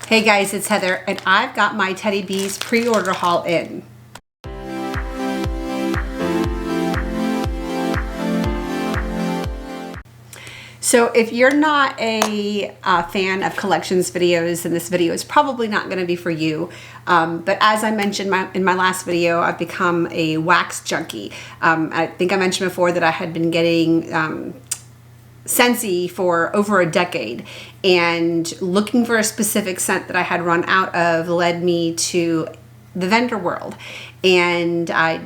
Hey guys, it's Heather, and I've got my Teddy Bees pre-order haul in. So if you're not a fan of collections videos, then this video is probably not going to be for you. But as I mentioned in my last video, I've become a wax junkie. I think I mentioned before that I had been getting Scentsy for over a decade, and looking for a specific scent that I had run out of led me to the vendor world. And I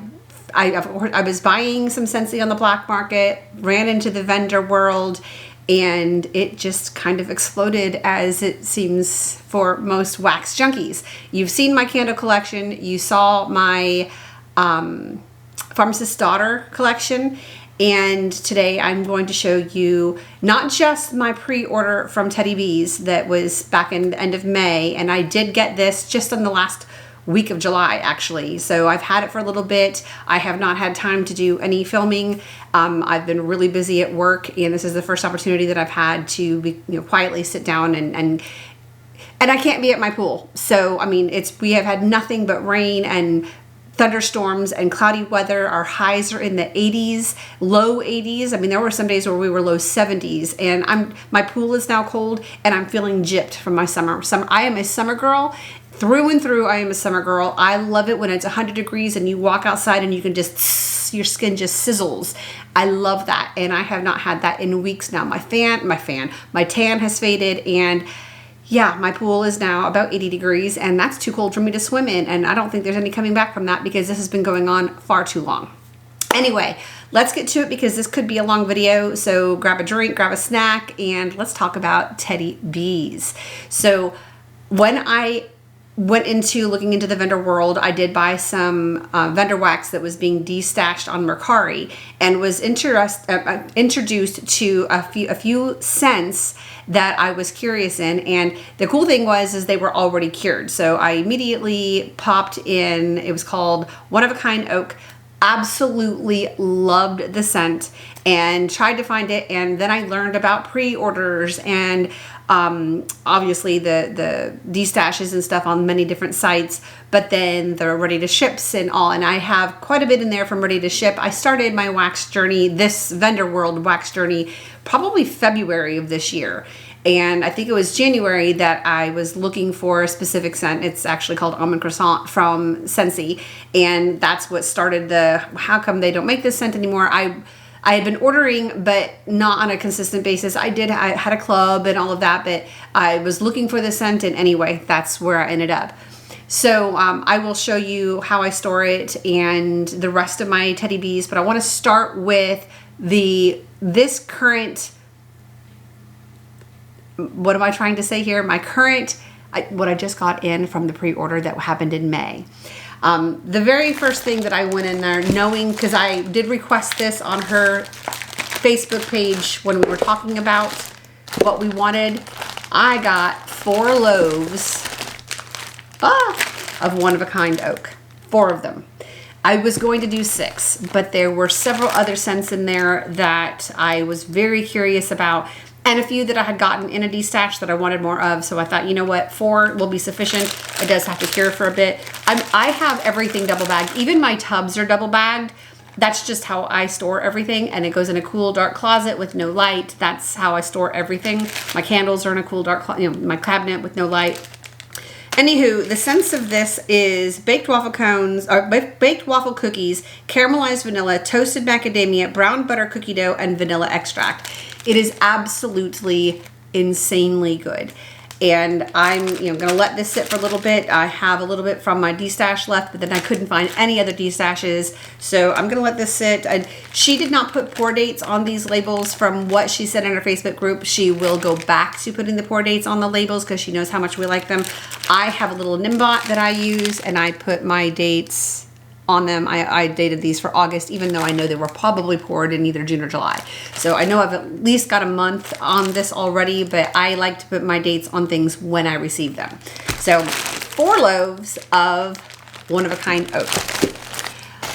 was buying some Scentsy on the black market, ran into the vendor world, and it just kind of exploded, as it seems for most wax junkies. You've seen my candle collection, you saw my Pharmacist's Daughter collection, and today I'm going to show you not just my pre-order from Teddy Bees that was back in the end of May, and I did get this just in the last week of July actually, so I've had it for a little bit. I have not had time to do any filming. I've been really busy at work, and this is the first opportunity that I've had to be, quietly sit down and I can't be at my pool. So I mean, we have had nothing but rain and thunderstorms and cloudy weather. Our highs are in the 80s, low 80s. I mean, there were some days where we were low 70s, and my pool is now cold, and I'm feeling gypped from my summer. I am a summer girl through and through. I am a summer girl. I love it when it's 100 degrees and you walk outside and you can just, your skin just sizzles. I love that, and I have not had that in weeks now. My tan has faded, and yeah, my pool is now about 80 degrees, and that's too cold for me to swim in, and I don't think there's any coming back from that because this has been going on far too long. Anyway, let's get to it because this could be a long video, so grab a drink, grab a snack, and let's talk about Teddy Bees. So when I went into looking into the vendor world, I did buy some vendor wax that was being destashed on Mercari, and was introduced to a few scents that I was curious in. And the cool thing was they were already cured, so I immediately popped in. It was called One of a Kind Oak. Absolutely loved the scent and tried to find it, and then I learned about pre-orders and obviously the destashes and stuff on many different sites, but then the ready to ships and all, and I have quite a bit in there from ready to ship. I started my wax journey, this vendor world wax journey, probably February of this year. And I think it was January that I was looking for a specific scent. It's actually called Almond Croissant from Scentsy. And that's what started how come they don't make this scent anymore? I had been ordering, but not on a consistent basis. I had a club and all of that, but I was looking for the scent, and anyway, that's where I ended up. So I will show you how I store it and the rest of my Teddy Bees, but I want to start with this current, what am I trying to say here? What I just got in from the pre-order that happened in May. The very first thing that I went in there knowing, because I did request this on her Facebook page when we were talking about what we wanted, I got 4 loaves of One of a Kind Oak. 4 of them. I was going to do 6, but there were several other scents in there that I was very curious about, and a few that I had gotten in a destash that I wanted more of. So I thought, you know what, 4 will be sufficient. It does have to cure for a bit. I have everything double bagged. Even my tubs are double bagged. That's just how I store everything, and it goes in a cool dark closet with no light. That's how I store everything. My candles are in a cool dark my cabinet with no light. Anywho, the sense of this is baked waffle cookies, caramelized vanilla, toasted macadamia, brown butter cookie dough, and vanilla extract. It is absolutely insanely good. And I'm gonna let this sit for a little bit. I have a little bit from my destash left, but then I couldn't find any other destashes, so I'm gonna let this sit. And she did not put pour dates on these labels from what she said in her Facebook group. She will go back to putting the pour dates on the labels because she knows how much we like them. I have a little Nimbot that I use, and I put my dates on them. I dated these for August, even though I know they were probably poured in either June or July. So I know I've at least got a month on this already, but I like to put my dates on things when I receive them. So 4 loaves of One of a Kind Oak.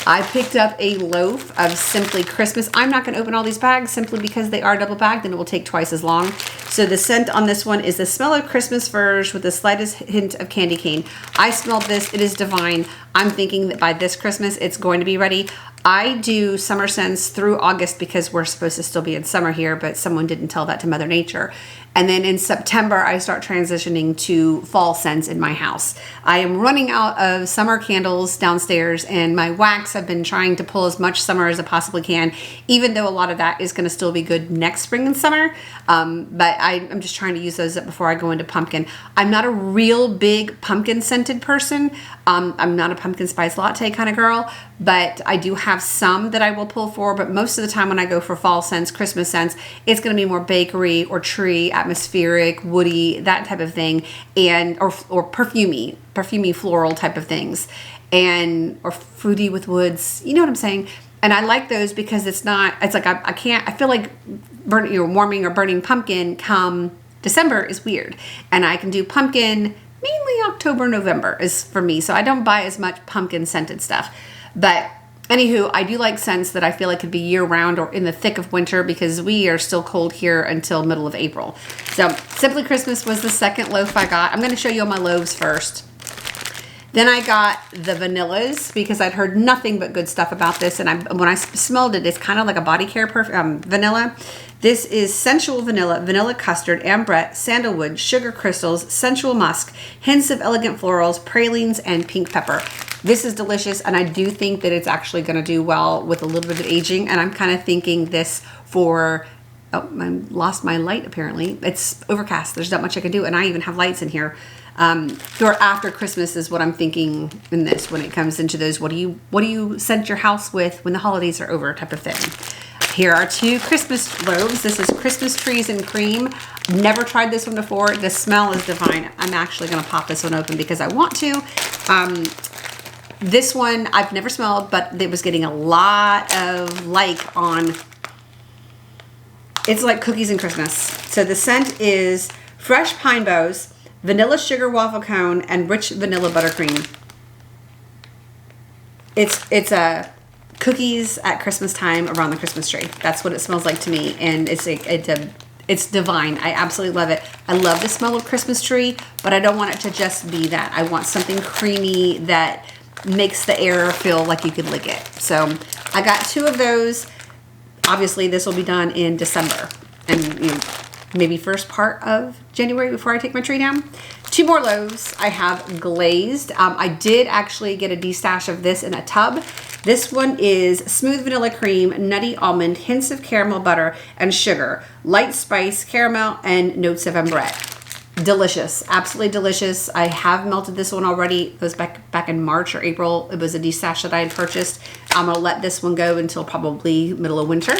I picked up a loaf of Simply Christmas. I'm not going to open all these bags simply because they are double bagged and it will take twice as long. So the scent on this one is the smell of Christmas furs with the slightest hint of candy cane. I smelled this. It is divine. I'm thinking that by this Christmas, it's going to be ready. I do summer scents through August because we're supposed to still be in summer here, but someone didn't tell that to Mother Nature. And then in September, I start transitioning to fall scents in my house. I am running out of summer candles downstairs, and my wax, I've been trying to pull as much summer as I possibly can, even though a lot of that is going to still be good next spring and summer. But I'm just trying to use those up before I go into pumpkin. I'm not a real big pumpkin scented person. I'm not a pumpkin spice latte kind of girl, but I do have some that I will pull for. But most of the time when I go for fall scents, Christmas scents, it's going to be more bakery or tree, atmospheric, woody, that type of thing, and or perfumey floral type of things, and or fruity with woods. You know what I'm saying? And I like those because it's like I feel like warming or burning pumpkin come December is weird, and I can do pumpkin mainly October, November is for me. So I don't buy as much pumpkin scented stuff. But anywho, I do like scents that I feel like could be year round or in the thick of winter because we are still cold here until middle of April. So Simply Christmas was the second loaf I got. I'm going to show you all my loaves first. Then I got the vanillas because I'd heard nothing but good stuff about this. And when I smelled it, it's kind of like a body care vanilla. This is sensual vanilla, vanilla custard, ambrette, sandalwood, sugar crystals, sensual musk, hints of elegant florals, pralines, and pink pepper. This is delicious, and I do think that it's actually going to do well with a little bit of aging. And I'm kind of thinking this for... Oh, I lost my light apparently. It's overcast. There's not much I can do, and I even have lights in here. For after Christmas is what I'm thinking in this when it comes into those what do you scent your house with when the holidays are over type of thing. Here are two Christmas loaves. This is Christmas trees and cream. Never tried this one before. The smell is divine. I'm actually going to pop this one open because I want to. This one I've never smelled, but it was getting a lot of like on. It's like cookies and Christmas. So the scent is fresh pine boughs, vanilla sugar waffle cone, and rich vanilla buttercream. It's a cookies at Christmas time around the Christmas tree. That's what it smells like to me, and it's divine. I absolutely love it. I love the smell of Christmas tree, but I don't want it to just be that. I want something creamy that makes the air feel like you could lick it. So I got two of those. Obviously, this will be done in December and maybe first part of January before I take my tree down. Two more loaves I have glazed. I did actually get a destash of this in a tub. This one is smooth vanilla cream, nutty almond, hints of caramel butter, and sugar, light spice, caramel, and notes of ambrette. Delicious, absolutely delicious. I have melted this one already. It was back in March or April. It was a destash that I had purchased. I'm gonna let this one go until probably middle of winter.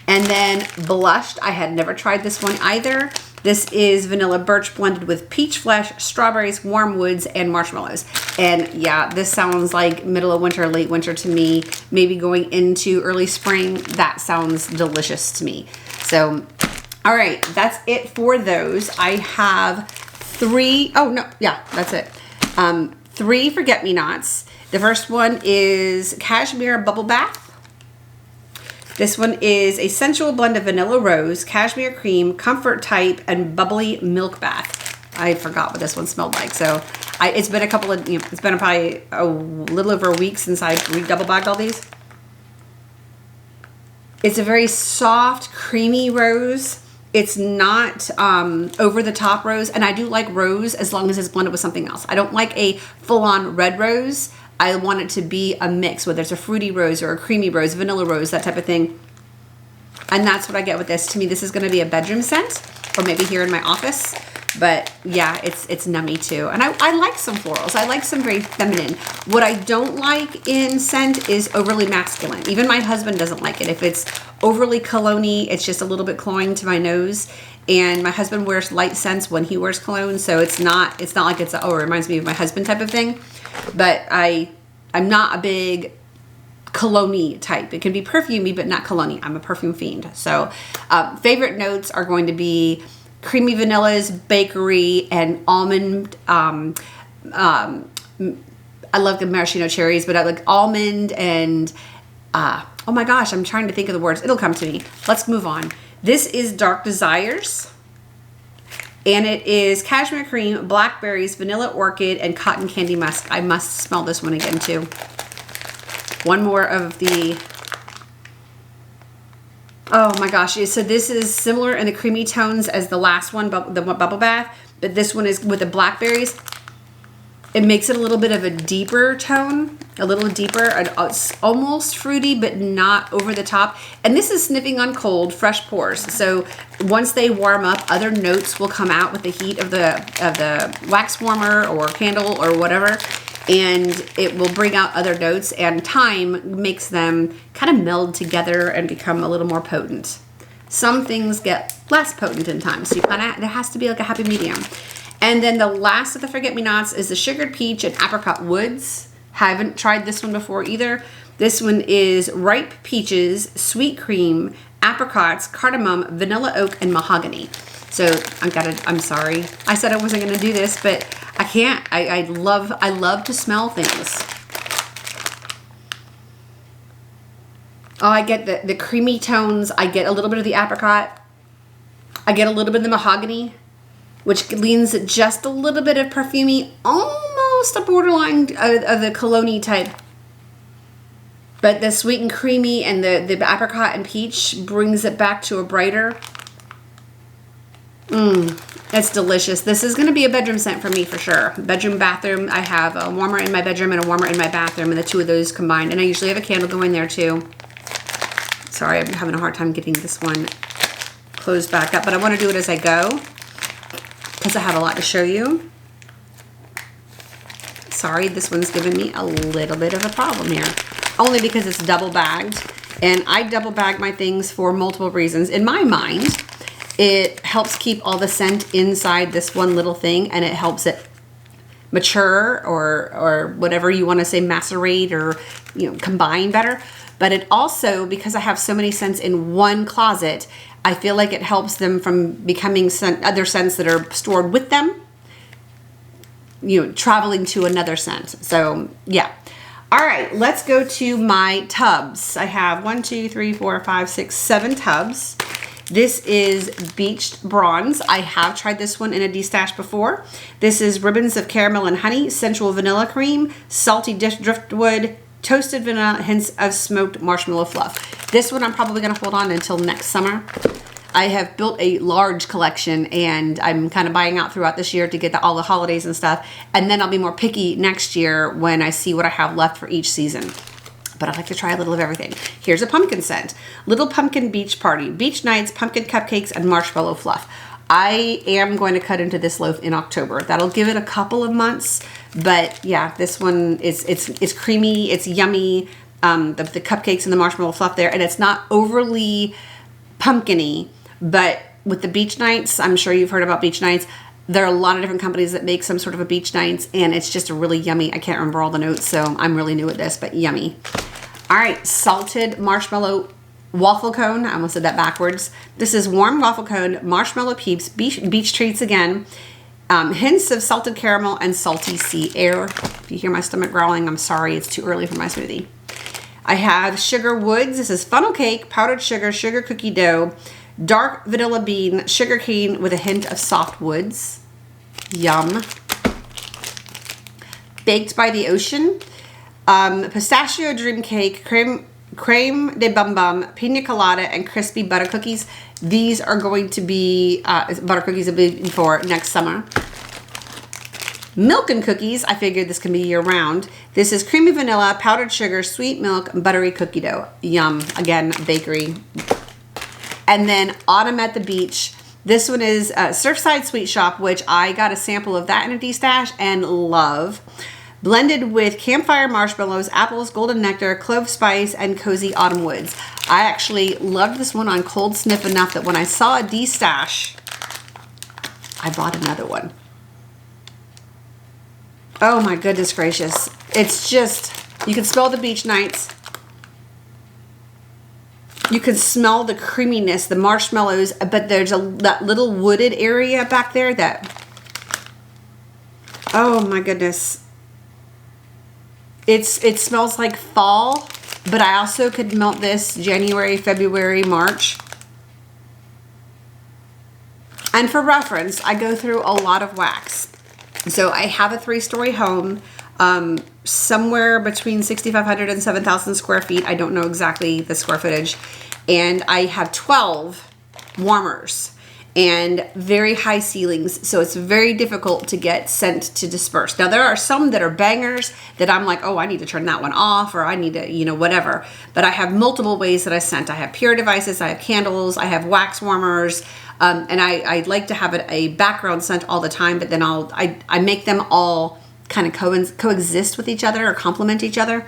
And then blushed. I had never tried this one either. This is vanilla birch blended with peach flesh, strawberries, warm woods, and marshmallows. And yeah, this sounds like middle of winter, late winter to me. Maybe going into early spring. That sounds delicious to me. So, all right, that's it for those. I have three. Oh no, yeah, that's it. 3 forget-me-nots. The first one is cashmere bubble bath. This one is a sensual blend of vanilla rose, cashmere cream, comfort type, and bubbly milk bath. I forgot what this one smelled like. So it's been it's been probably a little over a week since I double bagged all these. It's a very soft, creamy rose. It's not over the top rose. And I do like rose as long as it's blended with something else. I don't like a full-on red rose. I want it to be a mix, whether it's a fruity rose or a creamy rose, vanilla rose, that type of thing. And that's what I get with this. To me, this is going to be a bedroom scent, or maybe here in my office. But yeah, it's nummy too. And I like some florals. I like some very feminine. What I don't like in scent is overly masculine. Even my husband doesn't like it. If it's overly cologne-y, it's just a little bit cloying to my nose. And my husband wears light scents when he wears cologne, so it's not like it reminds me of my husband type of thing. But I'm not a big cologne-y type. It can be perfumey, but not cologne-y. I'm a perfume fiend. So favorite notes are going to be creamy vanillas, bakery, and almond. I love the maraschino cherries, but I like almond and oh my gosh, I'm trying to think of the words. It'll come to me. Let's move on. This is Dark Desires. And it is cashmere cream, blackberries, vanilla orchid, and cotton candy musk. I must smell this one again too. One more of the, oh my gosh. So this is similar in the creamy tones as the last one, the bubble bath, but this one is with the blackberries. It makes it a little bit of a deeper tone, a little deeper, it's almost fruity, but not over the top. And this is sniffing on cold, fresh pores. So once they warm up, other notes will come out with the heat of the wax warmer or candle or whatever, and it will bring out other notes, and time makes them kind of meld together and become a little more potent. Some things get less potent in time, so there has to be like a happy medium. And then the last of the forget-me-nots is the sugared peach and apricot woods. Haven't tried this one before either. This one is ripe peaches, sweet cream, apricots, cardamom, vanilla oak, and mahogany. So I'm sorry. I said I wasn't gonna do this, but I can't. I love to smell things. Oh, I get the creamy tones. I get a little bit of the apricot. I get a little bit of the mahogany, which leans just a little bit of perfumey, almost a borderline of the cologne type. But the sweet and creamy and the apricot and peach brings it back to a brighter. It's delicious. This is going to be a bedroom scent for me for sure. Bedroom, bathroom. I have a warmer in my bedroom and a warmer in my bathroom, and the two of those combined. And I usually have a candle going there too. Sorry, I'm having a hard time getting this one closed back up, but I want to do it as I go, because I have a lot to show you. Sorry, this one's giving me a little bit of a problem here. Only because it's double bagged. And I double bag my things for multiple reasons. In my mind, it helps keep all the scent inside this one little thing, and it helps it mature or whatever you want to say, macerate or combine better. But it also, because I have so many scents in one closet, I feel like it helps them from becoming other scents that are stored with them, traveling to another scent. So yeah. All right, let's go to my tubs. I have 1, 2, 3, 4, 5, 6, 7 tubs. This is Beached Bronze. I have tried this one in a destash before. This is ribbons of caramel and honey, sensual vanilla cream, salty driftwood, toasted vanilla, hints of smoked marshmallow fluff. This one I'm probably going to hold on until next summer. I have built a large collection, and I'm kind of buying out throughout this year to get all the holidays and stuff. And then I'll be more picky next year when I see what I have left for each season. But I like to try a little of everything. Here's a pumpkin scent. Little Pumpkin Beach Party. Beach nights, pumpkin cupcakes, and marshmallow fluff. I am going to cut into this loaf in October. That'll give it a couple of months. But yeah, this one is it's creamy, it's yummy. The cupcakes and the marshmallow fluff there. And it's not overly pumpkin-y. But with the beach nights, I'm sure you've heard about beach nights. There are a lot of different companies that make some sort of a beach nights, and it's just a really yummy. I can't remember all the notes, so I'm really new at this, but yummy. All right, salted marshmallow waffle cone. I almost said that backwards. This is warm waffle cone, marshmallow peeps, beach treats again, hints of salted caramel and salty sea air. If you hear my stomach growling, I'm sorry. It's too early for my smoothie. I have sugar woods. This is funnel cake, powdered sugar, sugar cookie dough, dark vanilla bean, sugar cane with a hint of soft woods. Yum. Baked by the Ocean. Pistachio dream cake, creme de bum bum, pina colada, and crispy butter cookies. These are going to be, butter cookies will be for next summer. Milk and cookies. I figured this can be year round. This is creamy vanilla, powdered sugar, sweet milk, buttery cookie dough. Yum. Again, bakery. And then Autumn at the Beach. This one is Surfside Sweet Shop, which I got a sample of that in a destash and love. Blended with campfire marshmallows, apples, golden nectar, clove spice, and cozy autumn woods. I actually loved this one on cold sniff enough that when I saw a destash, I bought another one. Oh my goodness gracious. It's just, you can smell the beach nights. You can smell the creaminess, the marshmallows, but there's that little wooded area back there that, oh my goodness. It smells like fall, but I also could melt this January, February, March. And for reference, I go through a lot of wax. So I have a 3-story home, somewhere between 6,500 and 7,000 square feet. I don't know exactly the square footage. And I have 12 warmers and very high ceilings. So it's very difficult to get scent to disperse. Now there are some that are bangers that I'm like, oh, I need to turn that one off, or I need to, you know, whatever. But I have multiple ways that I scent. I have pure devices, I have candles, I have wax warmers. And I like to have a background scent all the time, but then I make them all kind of coexist with each other or complement each other.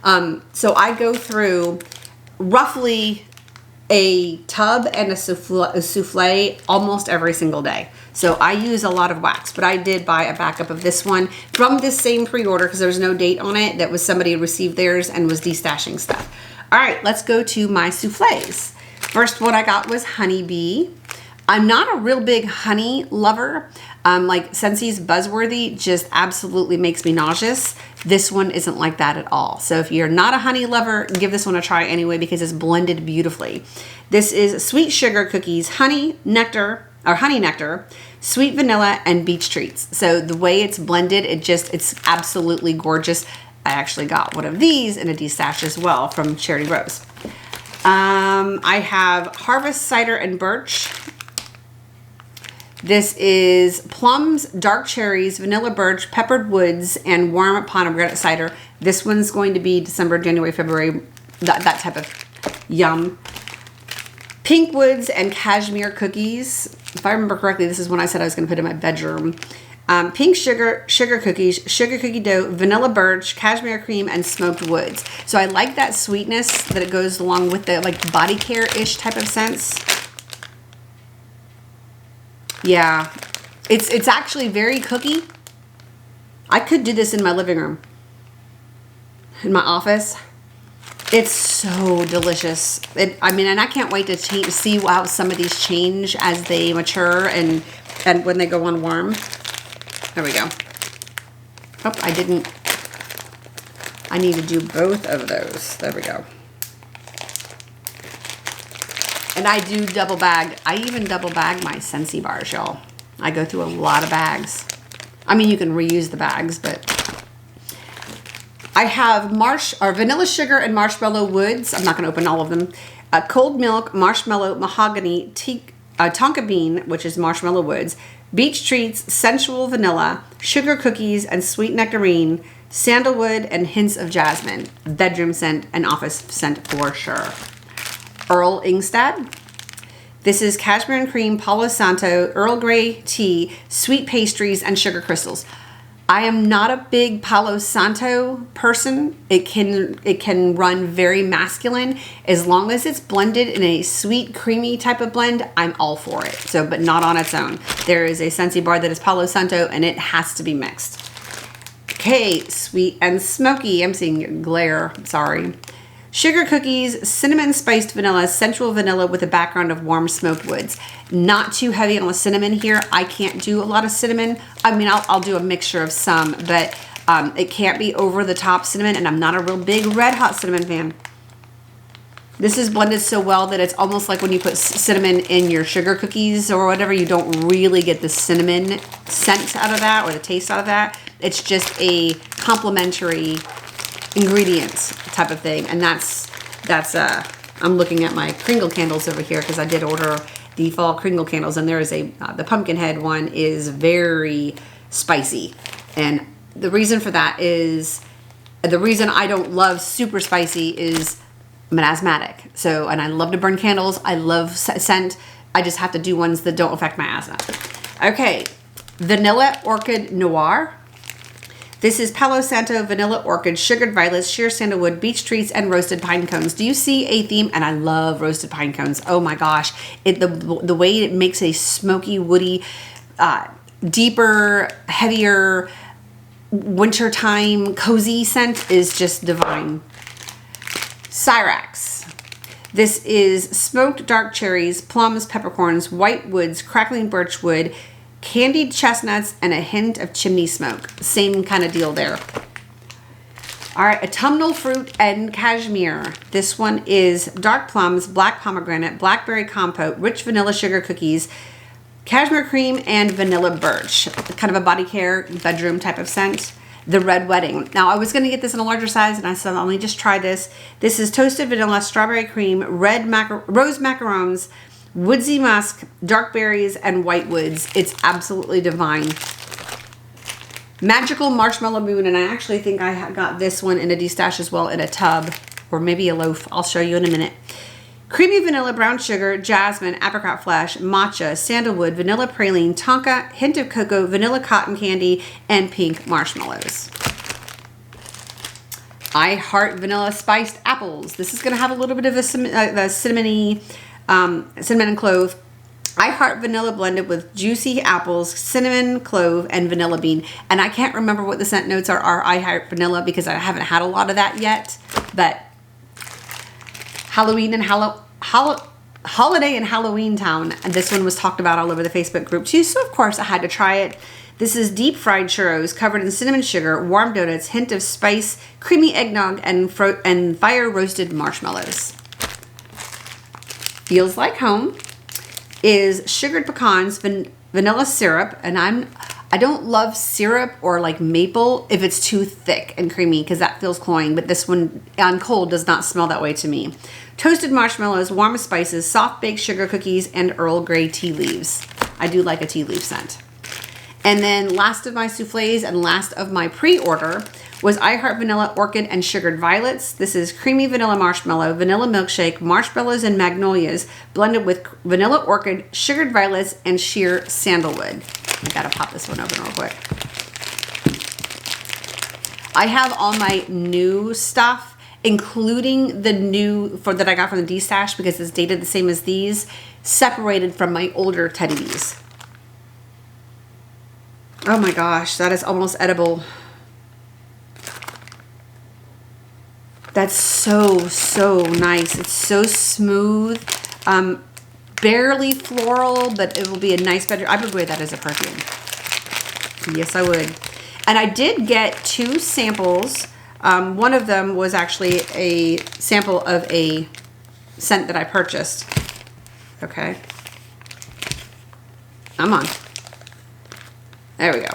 So I go through roughly a tub and a souffle almost every single day. So I use a lot of wax, but I did buy a backup of this one from this same pre-order because there's no date on it. That was somebody who received theirs and was destashing stuff. All right, let's go to my souffles. First one I got was Honeybee. I'm not a real big honey lover. Like Scentsi's Buzzworthy just absolutely makes me nauseous. This one isn't like that at all. So if you're not a honey lover, give this one a try anyway because it's blended beautifully. This is sweet sugar cookies, honey nectar, sweet vanilla, and beach treats. So the way it's blended, it's absolutely gorgeous. I actually got one of these in a destash as well from Charity Rose. I have Harvest Cider and Birch. This is plums, dark cherries, vanilla birch, peppered woods, and warm pomegranate cider. This one's going to be December, January, February, that type of yum. Pink woods and cashmere cookies. If I remember correctly, this is one I said I was going to put in my bedroom. Pink sugar cookies, sugar cookie dough, vanilla birch, cashmere cream, and smoked woods. So I like that sweetness that it goes along with the like body care-ish type of scents. Yeah, it's actually very cookie. I could do this in my living room, in my office. It's so delicious. I mean, and I can't wait to see how some of these change as they mature and when they go on warm. There we go. Oh, I need to do both of those. There we go. And I do double bag. I even double bag my Scentsy bars, y'all. I go through a lot of bags. I mean, you can reuse the bags, but I have vanilla sugar and marshmallow woods. I'm not going to open all of them. Cold milk, marshmallow, mahogany, tonka bean, which is marshmallow woods, beach treats, sensual vanilla, sugar cookies, and sweet nectarine, sandalwood, and hints of jasmine. Bedroom scent and office scent for sure. Earl Ingstad. This is cashmere and cream, Palo Santo, Earl Grey tea, sweet pastries, and sugar crystals. I am not a big Palo Santo person. It can run very masculine. As long as it's blended in a sweet, creamy type of blend, I'm all for it. So, but not on its own. There is a Scentsy bar that is Palo Santo, and it has to be mixed. Okay, sweet and smoky. I'm seeing glare, sorry. Sugar cookies, cinnamon spiced vanilla, sensual vanilla with a background of warm smoked woods. Not too heavy on the cinnamon here. I can't do a lot of cinnamon. I mean, I'll do a mixture of some, but it can't be over the top cinnamon, and I'm not a real big red hot cinnamon fan. This is blended so well that it's almost like when you put cinnamon in your sugar cookies or whatever, you don't really get the cinnamon scent out of that or the taste out of that. It's just a complementary ingredients type of thing, and that's I'm looking at my Kringle candles over here because I did order the fall Kringle candles, and there is the pumpkin head one is very spicy, and the reason for that is the reason I don't love super spicy is I'm an asthmatic, so, and I love to burn candles. I love scent. I just have to do ones that don't affect my asthma. Okay, Vanilla Orchid Noir. This is Palo Santo, Vanilla Orchid, Sugared Violets, Sheer Sandalwood, Beach Treats, and Roasted Pine Cones. Do you see a theme? And I love roasted pine cones. Oh my gosh. The way it makes a smoky, woody, deeper, heavier, wintertime, cozy scent is just divine. Cyrax. This is smoked dark cherries, plums, peppercorns, white woods, crackling birch wood, candied chestnuts, and a hint of chimney smoke. Same kind of deal there. All right, autumnal fruit and cashmere. This one is dark plums, black pomegranate, blackberry compote, rich vanilla sugar cookies, Cashmere cream and vanilla birch, kind of a body care bedroom type of scent. The Red Wedding. Now I was going to get this in a larger size and I said, let me just try this. This is toasted vanilla, strawberry cream, rose macarons, woodsy musk, dark berries, and white woods. It's absolutely divine. Magical Marshmallow Moon, and I actually think I got this one in a destash as well in a tub or maybe a loaf. I'll show you in a minute. Creamy vanilla, brown sugar, jasmine, apricot flesh, matcha, sandalwood, vanilla praline, tonka, hint of cocoa, vanilla cotton candy, and pink marshmallows. I Heart Vanilla Spiced Apples. This is going to have a little bit of a cinnamon and clove. I Heart Vanilla blended with juicy apples, cinnamon, clove, and vanilla bean. And I can't remember what the scent notes are I Heart Vanilla because I haven't had a lot of that yet. But Halloween and Holiday in Halloween Town. And this one was talked about all over the Facebook group too. So of course I had to try it. This is deep fried churros covered in cinnamon sugar, warm donuts, hint of spice, creamy eggnog, and fire roasted marshmallows. Feels Like Home is sugared pecans, vanilla syrup, and I don't love syrup or like maple if it's too thick and creamy because that feels cloying, but this one on cold does not smell that way to me. Toasted marshmallows, warm spices, soft baked sugar cookies, and Earl Grey tea leaves. I do like a tea leaf scent. And then last of my souffles and last of my pre-order was I Heart Vanilla Orchid and Sugared Violets. This is creamy vanilla marshmallow, vanilla milkshake, marshmallows and magnolias blended with vanilla orchid, sugared violets, and sheer sandalwood. I gotta pop this one open real quick. I have all my new stuff, including the new that I got from the D-Stash because it's dated the same as these, separated from my older teddies. Oh my gosh, that is almost edible. That's so nice. It's so smooth, barely floral, but it will be a nice bedroom. I would wear that as a perfume. Yes, I would. And I did get 2 samples. One of them was actually a sample of a scent that I purchased. Okay. Come on. There we go.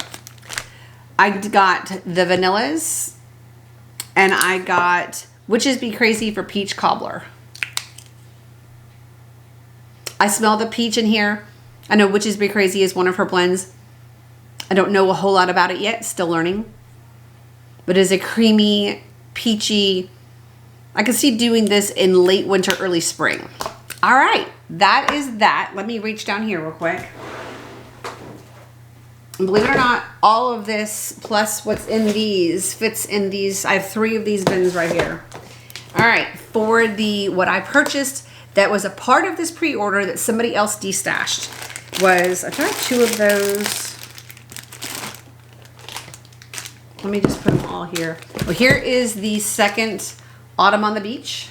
I got the vanillas and I got Witches Be Crazy for Peach Cobbler. I smell the peach in here. I know Witches Be Crazy is one of her blends. I don't know a whole lot about it yet, still learning. But it is a creamy, peachy, I can see doing this in late winter, early spring. All right, that is that. Let me reach down here real quick. And believe it or not, all of this plus what's in these fits in these. I have 3 of these bins right here. All right, for what I purchased that was a part of this pre-order that somebody else destashed was, I tried 2 of those. Let me just put them all here. Well, here is the second Autumn on the Beach.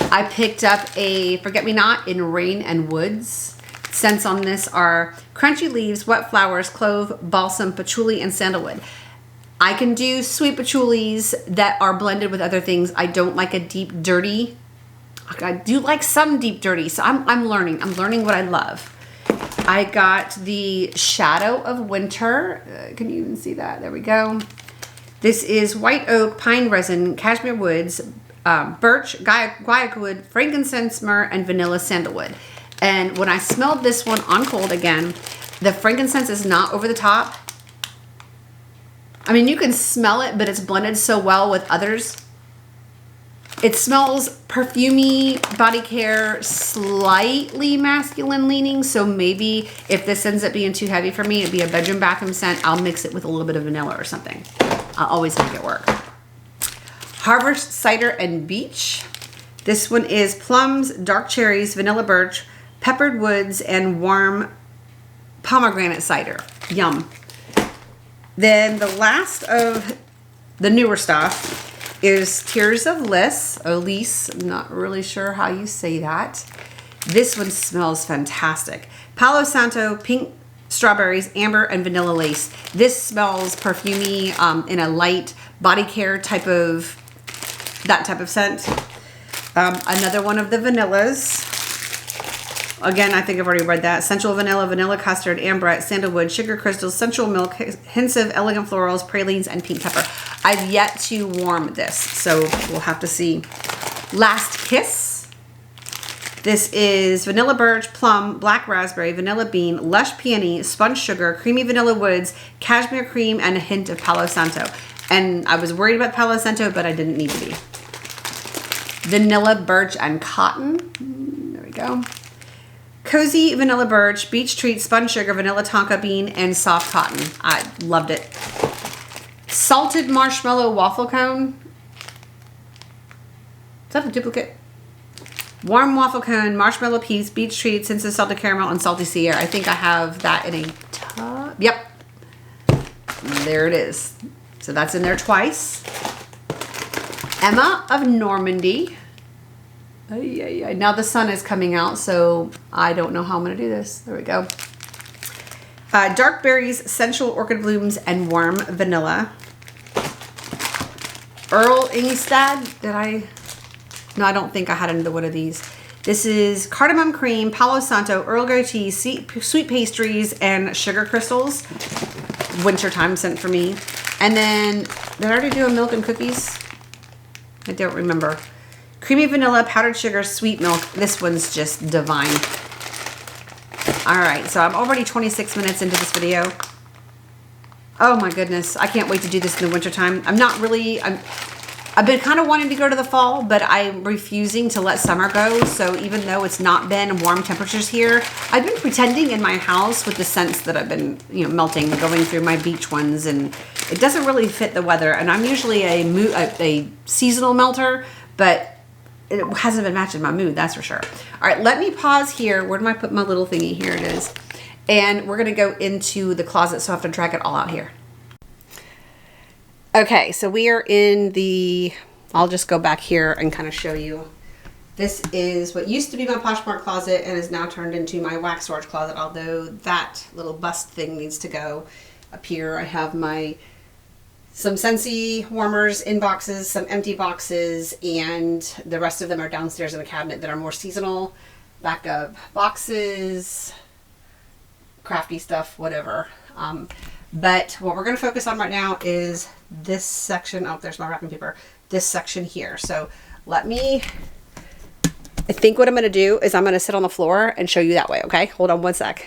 I picked up a Forget-Me-Not in Rain and Woods. Scents on this are crunchy leaves, wet flowers, clove, balsam, patchouli, and sandalwood. I can do sweet patchoulis that are blended with other things. I don't like a deep, dirty. I do like some deep, dirty. So I'm learning. I'm learning what I love. I got the Shadow of Winter. Can you even see that? There we go. This is white oak, pine resin, cashmere woods, birch, guaiac wood, frankincense, myrrh, and vanilla sandalwood. And when I smelled this one on cold again, the frankincense is not over the top. I mean, you can smell it, but it's blended so well with others. It smells perfumey, body care, slightly masculine leaning. So maybe if this ends up being too heavy for me, it'd be a bedroom bathroom scent. I'll mix it with a little bit of vanilla or something. I'll always make it work. Harvest Cider and Beach. This one is plums, dark cherries, vanilla birch, peppered woods, and warm pomegranate cider. Yum. Then the last of the newer stuff is Tears of Liss. Elise, I'm not really sure how you say that. This one smells fantastic. Palo Santo, pink strawberries, amber, and vanilla lace. This smells perfumey in a light body care type of, that type of scent. Another one of the vanillas. Again, I think I've already read that. Sensual vanilla, vanilla custard, ambrette, sandalwood, sugar crystals, sensual milk, hints of elegant florals, pralines, and pink pepper. I've yet to warm this, so we'll have to see. Last Kiss. This is vanilla birch, plum, black raspberry, vanilla bean, lush peony, sponge sugar, creamy vanilla woods, cashmere cream, and a hint of Palo Santo. And I was worried about Palo Santo, but I didn't need to be. Vanilla birch and cotton. There we go. Cozy vanilla birch, beach treat, sponge sugar, vanilla tonka bean, and soft cotton. I loved it. Salted marshmallow waffle cone. Is that a duplicate? Warm waffle cone, marshmallow piece, beach treat, hints of salted caramel, and salty sea air. I think I have that in a tub. Yep. There it is. So that's in there twice. Emma of Normandy. Now the sun is coming out, so I don't know how I'm going to do this. There we go. Dark berries, sensual orchid blooms, and warm vanilla. Earl Ingstad. Did I? No, I don't think I had another one of these. This is cardamom cream, Palo Santo, Earl Grey tea, sweet pastries, and sugar crystals. Wintertime scent for me. And then, did I already do a milk and cookies? I don't remember. Creamy vanilla, powdered sugar, sweet milk. This one's just divine. All right, so I'm already 26 minutes into this video. Oh my goodness, I can't wait to do this in the wintertime. I've been kind of wanting to go to the fall, but I'm refusing to let summer go. So even though it's not been warm temperatures here, I've been pretending in my house with the scents that I've been, melting, going through my beach ones, and it doesn't really fit the weather. And I'm usually a seasonal melter, but it hasn't been matching my mood, that's for sure. All right, let me pause here. Where did I put my little thingy? Here it is. And we're gonna go into the closet, so I have to drag it all out here. Okay, so we are in the, I'll just go back here and kind of show you. This is what used to be my Poshmark closet and is now turned into my wax storage closet, although that little bust thing needs to go. Up here I have some Scentsy warmers in boxes, some empty boxes, and the rest of them are downstairs in a cabinet that are more seasonal. Backup boxes, crafty stuff, whatever. But what we're going to focus on right now is this section. Oh, there's my wrapping paper. This section here. So I think what I'm going to do is I'm going to sit on the floor and show you that way. Okay, hold on one sec.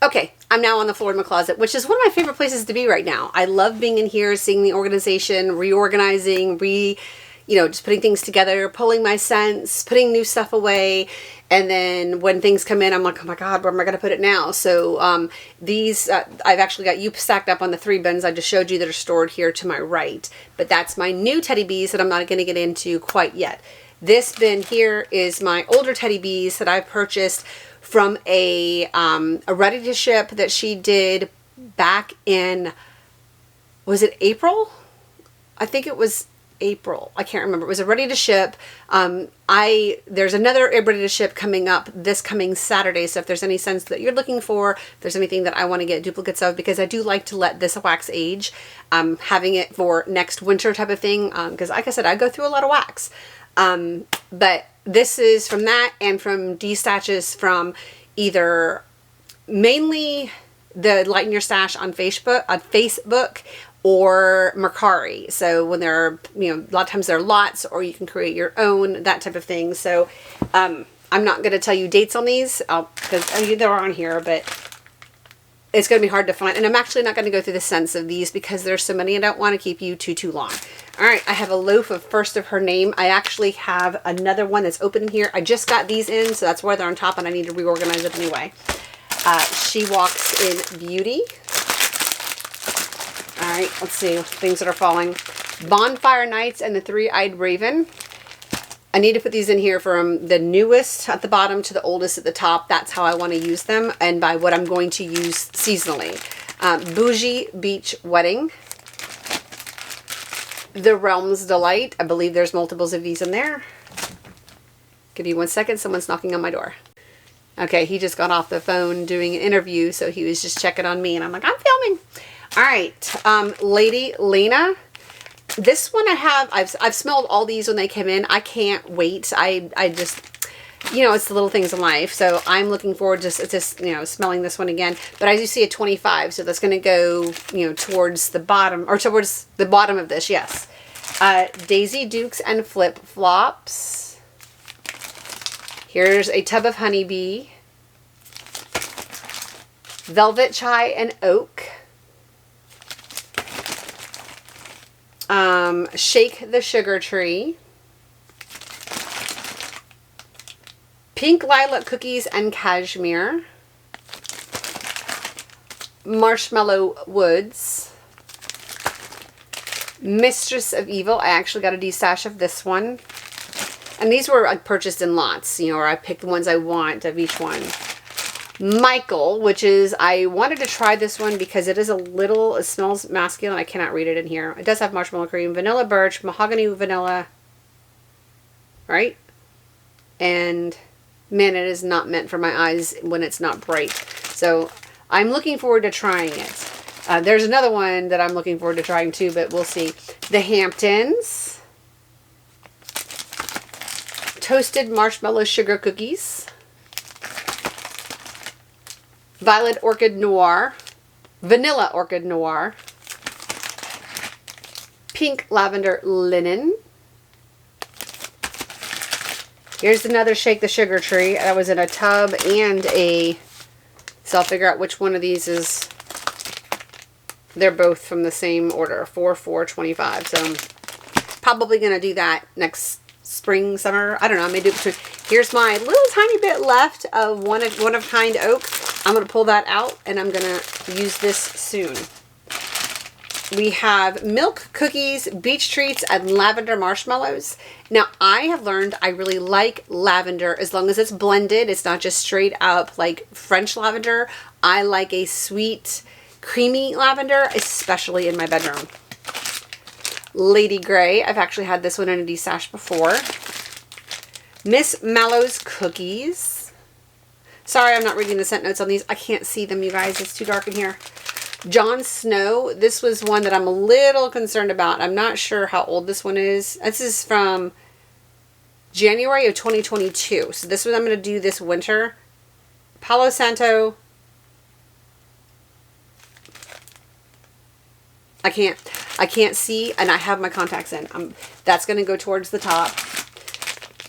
Okay, I'm now on the floor in my closet, which is one of my favorite places to be right now. I love being in here, seeing the organization, reorganizing, just putting things together, pulling my scents, putting new stuff away. And then when things come in, I'm like, oh my God, where am I going to put it now? So these, I've actually got you stacked up on the 3 bins I just showed you that are stored here to my right. But that's my new teddy bees that I'm not going to get into quite yet. This bin here is my older teddy bees that I purchased from a ready to ship that she did back in, was it April? I think it was April. I can't remember. It was a ready to ship. There's another ready to ship coming up this coming Saturday. So if there's any scents that you're looking for, if there's anything that I want to get duplicates of, because I do like to let this wax age, having it for next winter type of thing. Because like I said, I go through a lot of wax. But this is from that and from desatches from either mainly the Lighten Your Stash on Facebook or Mercari. So when there are, a lot of times there are lots, or you can create your own, that type of thing. So I'm not going to tell you dates on these because they're on here, but it's going to be hard to find. And I'm actually not going to go through the scents of these because there's so many. I don't want to keep you too long. All right, I have a loaf of First of Her Name. I actually have another one that's open in here. I just got these in, so that's why they're on top, and I need to reorganize it anyway. She Walks in Beauty. All right, let's see, things that are falling. Bonfire Nights and the Three-Eyed Raven. I need to put these in here from the newest at the bottom to the oldest at the top. That's how I want to use them, and by what I'm going to use seasonally. Bougie Beach Wedding. The Realm's Delight. I believe there's multiples of these in there. Give me 1 second. Someone's knocking on my door. Okay, he just got off the phone doing an interview, so he was just checking on me, and I'm like, I'm filming. All right, Lady Lena. This one I've smelled all these when they came in. I can't wait. I just, you know, it's the little things in life. So I'm looking forward to just, you know, smelling this one again. But I do see a 25, so that's going to go, you know, towards the bottom, or towards the bottom of this, yes. Daisy Dukes and Flip Flops. Here's a tub of Honeybee. Velvet Chai and Oak. Shake the Sugar Tree. Pink Lilac Cookies and Cashmere. Marshmallow Woods. Mistress of Evil. I actually got a destash of this one. And these were purchased in lots, you know, or I picked the ones I want of each one. Michael, which is, I wanted to try this one because it is a little, it smells masculine. I cannot read it in here. It does have marshmallow cream, vanilla birch, mahogany vanilla, right? And man, it is not meant for my eyes when it's not bright. So I'm looking forward to trying it. There's another one that I'm looking forward to trying too, but we'll see. The Hamptons. Toasted Marshmallow Sugar Cookies. Violet Orchid Noir. Vanilla Orchid Noir. Pink Lavender Linen. Here's another Shake the Sugar Tree. That was in a tub and a... So I'll figure out which one of these is... They're both from the same order. 4, 4, 25. So I'm probably going to do that next spring, summer. I don't know. I may do it between... Here's my little tiny bit left of one of kind oak. I'm going to pull that out and I'm going to use this soon. We have milk cookies, beach treats, and lavender marshmallows. Now, I have learned I really like lavender as long as it's blended. It's not just straight up like French lavender. I like a sweet, creamy lavender, especially in my bedroom. Lady Grey. I've actually had this one in a destash before. Miss Mallow's Cookies. Sorry, I'm not reading the scent notes on these. I can't see them, you guys. It's too dark in here. Jon Snow. This was one that I'm a little concerned about. I'm not sure how old this one is. This is from January of 2022. So this one I'm going to do this winter. Palo Santo. I can't see, and I have my contacts in. That's going to go towards the top.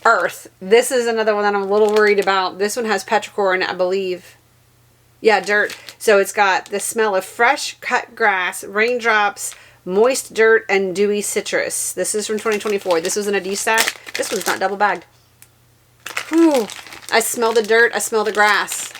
Earth. This is another one that I'm a little worried about. This one has petrichor, I believe. Yeah, dirt. So it's got the smell of fresh cut grass, raindrops, moist dirt, and dewy citrus. This is from 2024. This was in a D-stack. This one's not double bagged. Whew. I smell the dirt. I smell the grass.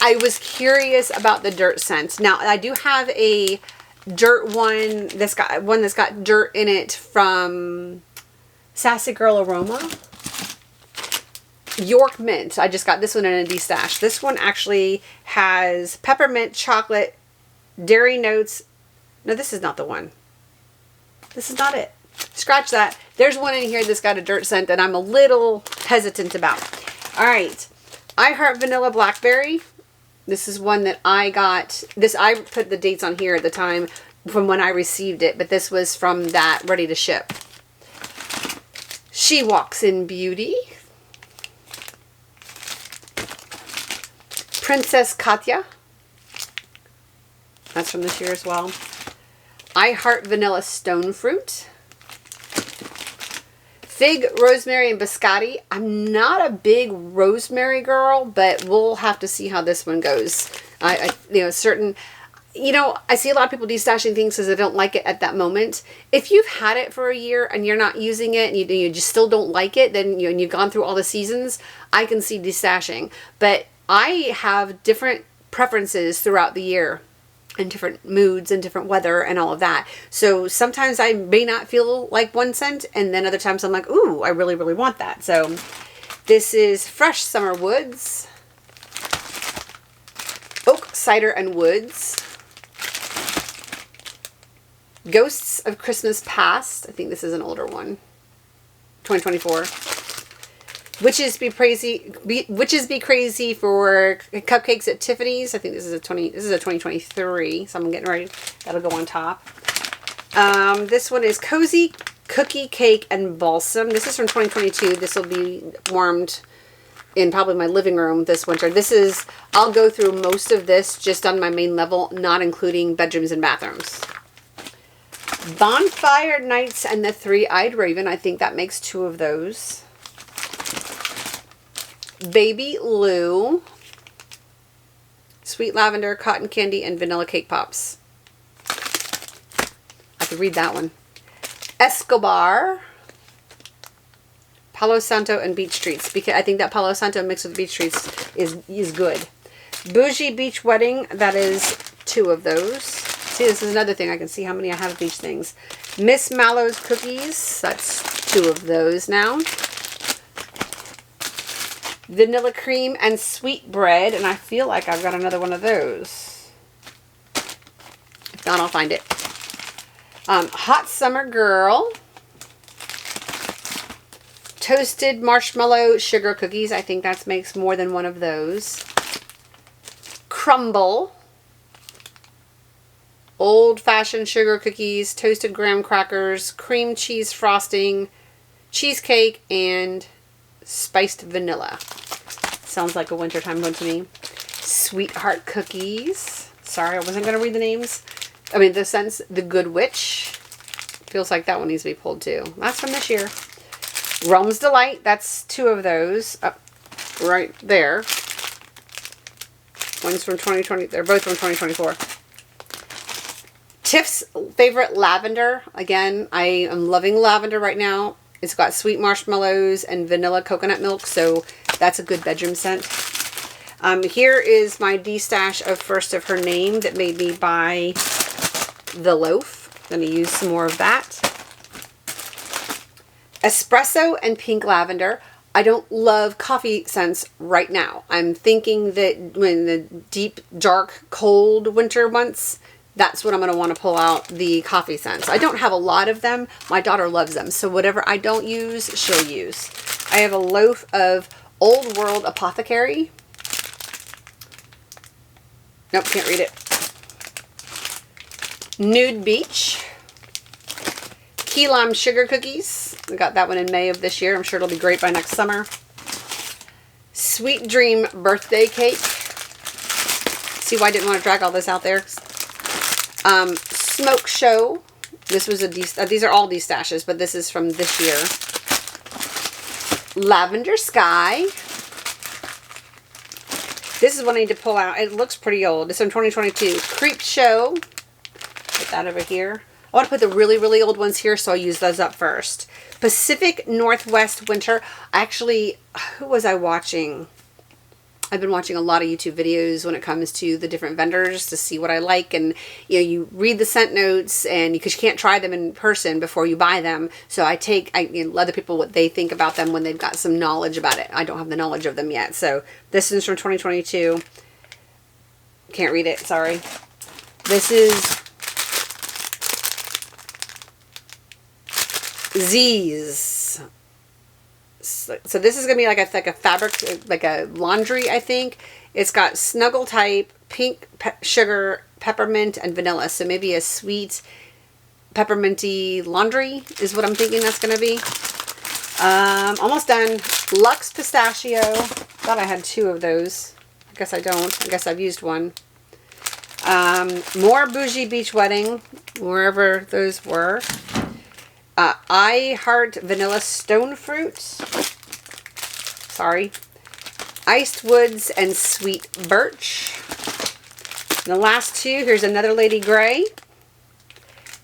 I was curious about the dirt scent. Now, I do have a dirt one that's got dirt in it from Sassy Girl Aroma. York Mint. I just got this one in a D-stash. This one actually has peppermint, chocolate, dairy notes. No, this is not the one. This is not it. Scratch that. There's one in here that's got a dirt scent that I'm a little hesitant about. All right. I Heart Vanilla Blackberry. This is one that I got. This, I put the dates on here at the time from when I received it, but this was from that ready to ship. She Walks in Beauty. Princess Katya. That's from this year as well. I Heart Vanilla Stone Fruit. Fig, Rosemary, and Biscotti. I'm not a big rosemary girl, but we'll have to see how this one goes. I I see a lot of people destashing things because they don't like it at that moment. If you've had it for a year and you're not using it and you just still don't like it, then and you've gone through all the seasons, I can see destashing. But I have different preferences throughout the year and different moods and different weather and all of that. So sometimes I may not feel like one scent, and then other times I'm like, ooh, I really, really want that. So this is Fresh Summer Woods. Oak Cider and Woods. Ghosts of Christmas Past. I think this is an older one. 2024. Witches Be Crazy for Cupcakes at Tiffany's. I think this is a 2023, so I'm getting ready. That'll go on top. This one is Cozy Cookie, Cake, and Balsam. This is from 2022. This will be warmed in probably my living room this winter. This is, I'll go through most of this just on my main level, not including bedrooms and bathrooms. Bonfire Nights and the Three-Eyed Raven. I think that makes 2 of those. Baby Lou. Sweet Lavender, Cotton Candy, and Vanilla Cake Pops. I could read that one. Escobar. Palo Santo and Beach Treats. Because I think that Palo Santo mixed with Beach Treats is good. Bougie Beach Wedding. That is 2 of those. See, this is another thing. I can see how many I have of each things. Miss Mallow's Cookies. That's 2 of those now. Vanilla Cream and Sweet Bread. And I feel like I've got another one of those. If not, I'll find it. Hot Summer Girl. Toasted Marshmallow Sugar Cookies. I think that makes more than one of those. Crumble. Old Fashioned Sugar Cookies. Toasted Graham Crackers. Cream Cheese Frosting. Cheesecake. And Spiced Vanilla. Sounds like a wintertime one to me. Sweetheart Cookies. Sorry, I wasn't going to read the names. I mean, the scents. The Good Witch. Feels like that one needs to be pulled too. That's from this year. Realm's Delight. That's 2 of those. Up right there. One's from 2020. They're both from 2024. Tiff's Favorite Lavender. Again, I am loving lavender right now. It's got sweet marshmallows and vanilla coconut milk, so that's a good bedroom scent. Here is my de-stash of First of Her Name that made me buy the loaf. I'm going to use some more of that. Espresso and Pink Lavender. I don't love coffee scents right now. I'm thinking that when the deep, dark, cold winter months, that's when I'm going to want to pull out the coffee scents. I don't have a lot of them. My daughter loves them. So whatever I don't use, she'll use. I have a loaf of Old World Apothecary. Nope, can't read it. Nude Beach. Key Lime Sugar Cookies. I got that one in May of this year. I'm sure it'll be great by next summer. Sweet Dream Birthday Cake. See why I didn't want to drag all this out there? Smoke Show. This was these are all de-stashes, but this is from this year. Lavender Sky. This is one I need to pull out. It looks pretty old. It's from 2022. Creep Show. Put that over here. I want to put the really, really old ones here, so I'll use those up first. Pacific Northwest Winter. Actually, who was I watching? I've been watching a lot of YouTube videos when it comes to the different vendors to see what I like. And, you know, you read the scent notes and because you can't try them in person before you buy them. So I let other people what they think about them when they've got some knowledge about it. I don't have the knowledge of them yet. So this is from 2022. Can't read it. Sorry. This is Z's. So this is going to be like a fabric, like a laundry, I think. It's got snuggle type, pink sugar, peppermint, and vanilla. So maybe a sweet pepperminty laundry is what I'm thinking that's going to be. Almost done. Luxe Pistachio. Thought I had 2 of those. I guess I don't. I guess I've used one. More Bougie Beach Wedding, wherever those were. I Heart Vanilla Stone Fruit. Sorry. Iced Woods and Sweet Birch. And the last 2, here's another Lady Grey.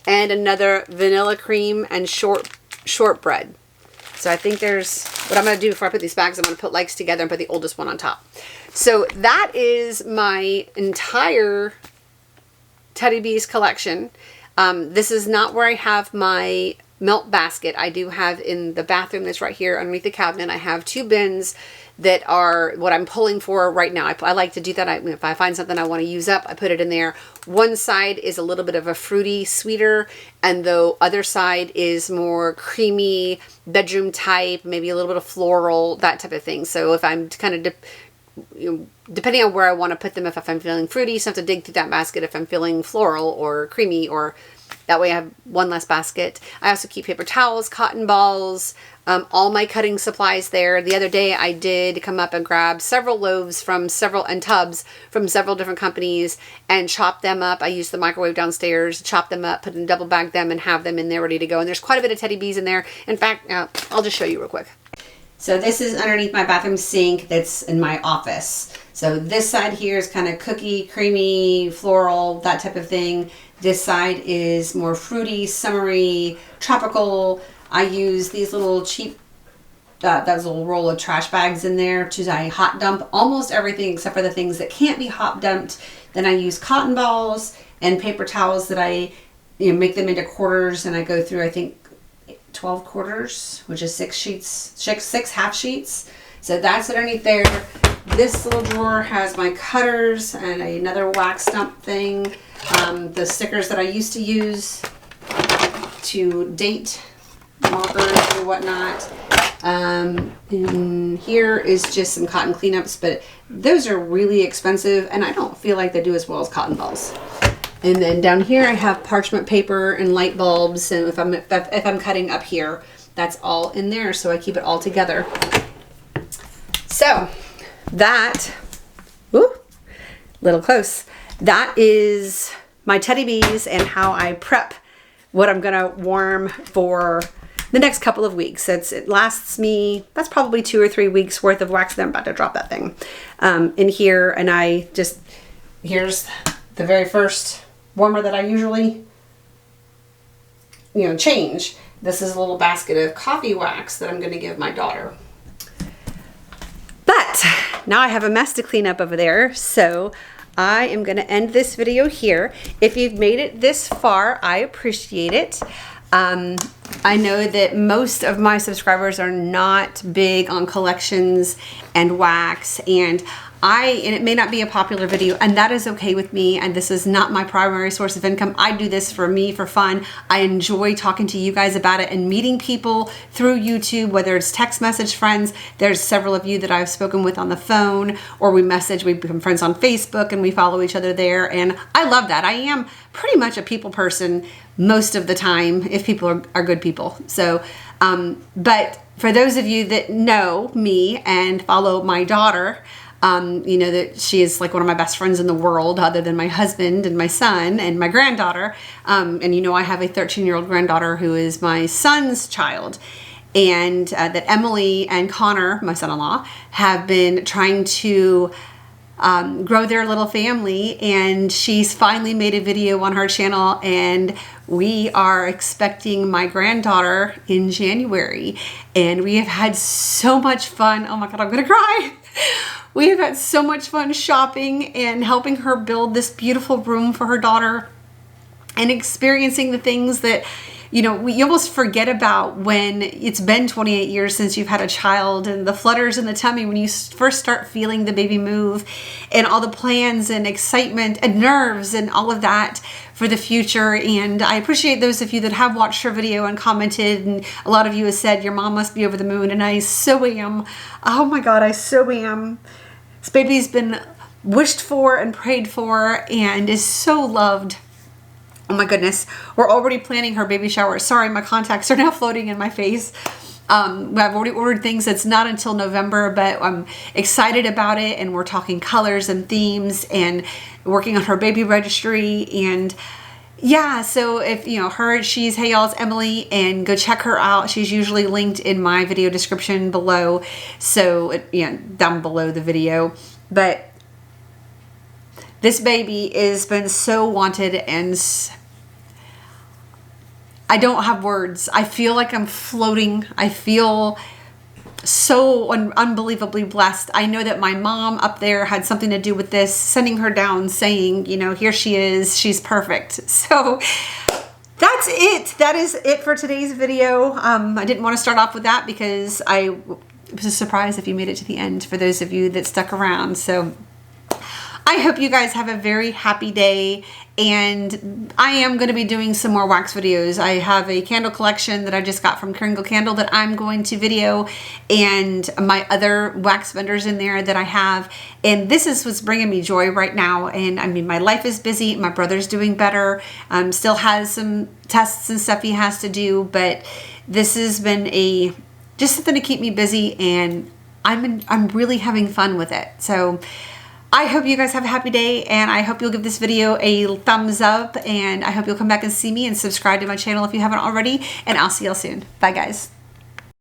And another Vanilla Cream and Shortbread. So I think there's, what I'm going to do before I put these bags, I'm going to put legs together and put the oldest one on top. So that is my entire Teddy Bees collection. This is not where I have my melt basket. I do have in the bathroom that's right here underneath the cabinet. I have 2 bins that are what I'm pulling for right now. I like to do that. If I find something I want to use up, I put it in there. One side is a little bit of a fruity, sweeter, and the other side is more creamy, bedroom type, maybe a little bit of floral, that type of thing. So if I'm kind of depending on where I want to put them, if I'm feeling fruity, so I have to dig through that basket. If I'm feeling floral or creamy, or that way I have one less basket. I also keep paper towels, cotton balls, all my cutting supplies there. The other day I did come up and grab several loaves and tubs from several different companies and chop them up. I used the microwave downstairs, chop them up, put in double bag them, and have them in there ready to go. And there's quite a bit of teddy bees in there. In fact, I'll just show you real quick. So this is underneath my bathroom sink that's in my office. So this side here is kind of cookie, creamy, floral, that type of thing. This side is more fruity, summery, tropical. I use these little cheap, that little roll of trash bags in there to hot dump almost everything except for the things that can't be hot dumped. Then I use cotton balls and paper towels that I make them into quarters, and I go through, I think, 12 quarters, which is 6 half sheets. So that's underneath there. This little drawer has my cutters and another wax stump thing. The stickers that I used to use to date markers or whatnot. And here is just some cotton cleanups, but those are really expensive and I don't feel like they do as well as cotton balls. And then down here I have parchment paper and light bulbs, and if I'm cutting up here, that's all in there, so I keep it all together. So that, little close, that is my teddy bees and how I prep what I'm gonna warm for the next couple of weeks. It lasts me, that's probably 2 or 3 weeks worth of wax. Then I'm about to drop that thing in here, and here's the very first warmer that I usually change. This is a little basket of coffee wax that I'm going to give my daughter. But now I have a mess to clean up over there, so I am going to end this video here. If you've made it this far, I appreciate it. I know that most of my subscribers are not big on collections and wax, and it may not be a popular video, and that is okay with me, and this is not my primary source of income. I do this for me, for fun. I enjoy talking to you guys about it and meeting people through YouTube, whether it's text message friends. There's several of you that I've spoken with on the phone, or we become friends on Facebook and we follow each other there, and I love that. I am pretty much a people person most of the time, if people are good people. So, but for those of you that know me and follow my daughter, that she is like one of my best friends in the world, other than my husband and my son and my granddaughter. And I have a 13-year-old granddaughter who is my son's child. And that Emily and Connor, my son-in-law, have been trying to grow their little family. And she's finally made a video on her channel, and we are expecting my granddaughter in January. And we have had so much fun. Oh my God, I'm gonna cry. We have had so much fun shopping and helping her build this beautiful room for her daughter, and experiencing the things that, you almost forget about when it's been 28 years since you've had a child, and the flutters in the tummy when you first start feeling the baby move, and all the plans and excitement and nerves and all of that for the future. And I appreciate those of you that have watched her video and commented, and a lot of you have said your mom must be over the moon, and I so am. Oh my God, I so am. This baby's been wished for and prayed for and is so loved. Oh my goodness, we're already planning her baby shower. Sorry, my contacts are now floating in my face. I've already ordered things. It's not until November, but I'm excited about it, and we're talking colors and themes and working on her baby registry. And yeah, so if she's Hey Y'all's Emily, and go check her out. She's usually linked in my video description below, so down below the video. But this baby has been so wanted, and I don't have words. I feel like I'm floating. I feel so unbelievably blessed. I know that my mom up there had something to do with this, sending her down saying, here she is, she's perfect. So that's it. That is it for today's video. I didn't want to start off with that because it was a surprise if you made it to the end, for those of you that stuck around. So I hope you guys have a very happy day, and I am going to be doing some more wax videos. I have a candle collection that I just got from Kringle Candle that I'm going to video, and my other wax vendors in there that I have, and this is what's bringing me joy right now. And I mean, my life is busy. My brother's doing better. Still has some tests and stuff he has to do, but this has been just something to keep me busy, and I'm really having fun with it. So I hope you guys have a happy day, and I hope you'll give this video a thumbs up, and I hope you'll come back and see me and subscribe to my channel if you haven't already, and I'll see y'all soon. Bye guys.